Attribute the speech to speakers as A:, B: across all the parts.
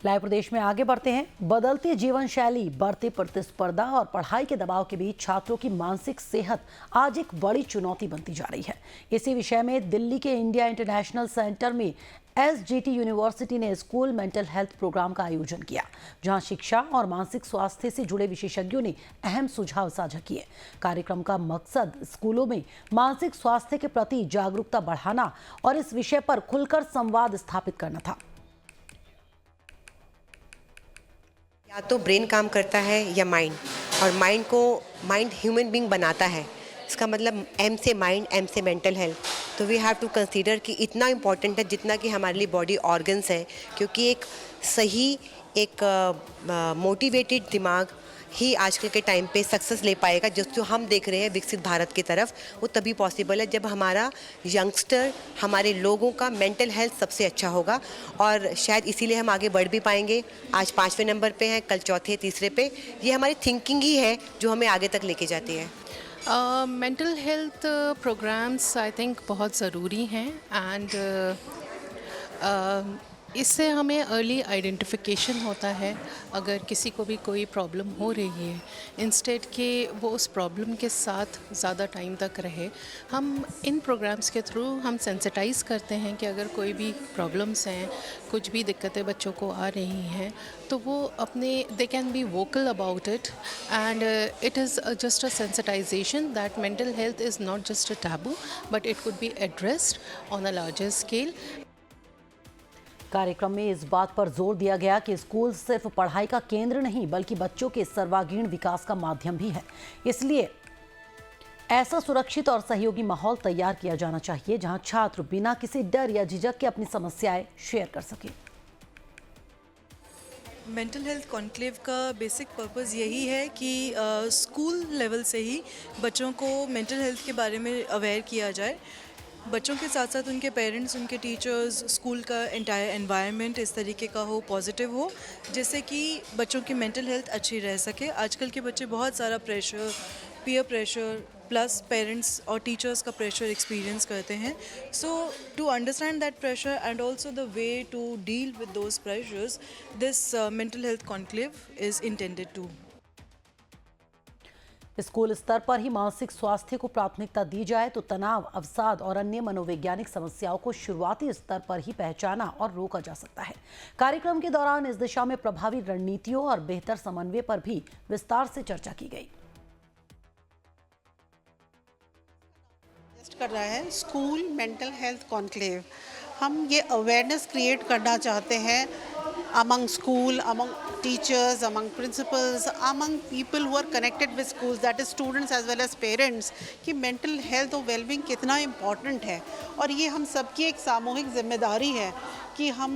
A: Live प्रदेश में आगे बढ़ते हैं। बदलती जीवन शैली, बढ़ती प्रतिस्पर्धा और पढ़ाई के दबाव के बीच छात्रों की मानसिक सेहत आज एक बड़ी चुनौती बनती जा रही है। इसी विषय में दिल्ली के इंडिया इंटरनेशनल सेंटर में एसजीटी यूनिवर्सिटी ने स्कूल मेंटल हेल्थ प्रोग्राम का आयोजन किया, जहां शिक्षा और मानसिक स्वास्थ्य से जुड़े विशेषज्ञों ने अहम सुझाव साझा किए। कार्यक्रम का मकसद स्कूलों में मानसिक स्वास्थ्य के प्रति जागरूकता बढ़ाना और इस विषय पर खुलकर संवाद स्थापित करना था।
B: या तो ब्रेन काम करता है या माइंड, और माइंड ह्यूमन बीइंग बनाता है। इसका मतलब एम से माइंड, एम से मेंटल हेल्थ। तो वी हैव टू कंसीडर कि इतना इम्पॉर्टेंट है जितना कि हमारे लिए बॉडी ऑर्गन्स है, क्योंकि एक सही मोटिवेटेड दिमाग ही आजकल के टाइम पे सक्सेस ले पाएगा। जो हम देख रहे हैं विकसित भारत की तरफ, वो तभी पॉसिबल है जब हमारा यंगस्टर, हमारे लोगों का मेंटल हेल्थ सबसे अच्छा होगा। और शायद इसीलिए हम आगे बढ़ भी पाएंगे। आज 5वें नंबर पे हैं, कल चौथे, तीसरे पे। ये हमारी थिंकिंग ही है जो हमें आगे तक लेके जाती है।
C: Mental health programs I think बहुत ज़रूरी हैं एंड इससे हमें अर्ली आइडेंटिफिकेशन होता है अगर किसी को भी कोई प्रॉब्लम हो रही है, इंस्टेड कि वो उस प्रॉब्लम के साथ ज़्यादा टाइम तक रहे। हम इन प्रोग्राम्स के थ्रू हम सेंसिटाइज़ करते हैं कि अगर कोई भी प्रॉब्लम्स हैं, कुछ भी दिक्कतें बच्चों को आ रही हैं, तो वो अपने they can be vocal about it and it is just a sensitization that mental health is not just a taboo but it could be addressed on a larger scale.
A: कार्यक्रम में इस बात पर जोर दिया गया कि स्कूल सिर्फ पढ़ाई का केंद्र नहीं बल्कि बच्चों के सर्वांगीण विकास का माध्यम भी है। इसलिए ऐसा सुरक्षित और सहयोगी माहौल तैयार किया जाना चाहिए जहां छात्र बिना किसी डर या झिझक के अपनी समस्याएं शेयर कर सकें।
D: मेंटल हेल्थ कॉन्क्लेव का बेसिक पर्पस यही है कि स्कूल लेवल से ही बच्चों को मेंटल हेल्थ के बारे में अवेयर किया जाए। बच्चों के साथ साथ उनके पेरेंट्स, उनके टीचर्स, स्कूल का एंटायर एनवायरनमेंट इस तरीके का हो, पॉजिटिव हो, जिससे कि बच्चों की मेंटल हेल्थ अच्छी रह सके। आजकल के बच्चे बहुत सारा pressure, peer pressure plus parents और टीचर्स का प्रेशर एक्सपीरियंस करते हैं। So to understand that pressure and also the way to deal with those pressures, this mental health conclave is intended to.
A: School स्तर पर ही मानसिक स्वास्थ्य को प्राथमिकता दी जाए तो तनाव, अवसाद और अन्य मनोवैज्ञानिक समस्याओं को शुरुआती स्तर पर ही पहचाना और रोका जा सकता है। कार्यक्रम के दौरान इस दिशा में प्रभावी रणनीतियों और बेहतर समन्वय पर भी विस्तार से चर्चा की गई।
E: कर रहा है स्कूल मेंटल हेल्थ कॉन्क्लेव। हम ये अवेयरनेस क्रिएट करना चाहते हैं among school, among teachers, among principals, among people who are connected with schools, that is students as well as parents, कि mental health और well-being कितना important है। और ये हम सबकी एक सामूहिक जिम्मेदारी है कि हम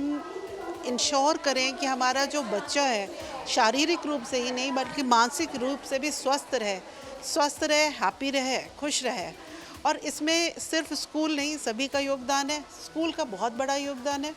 E: इंश्योर करें कि हमारा जो बच्चा है शारीरिक रूप से ही नहीं बल्कि मानसिक रूप से भी स्वस्थ रहे, हैप्पी रहे, खुश रहे। और इसमें सिर्फ स्कूल नहीं, सभी का योगदान है। स्कूल का बहुत बड़ा योगदान है।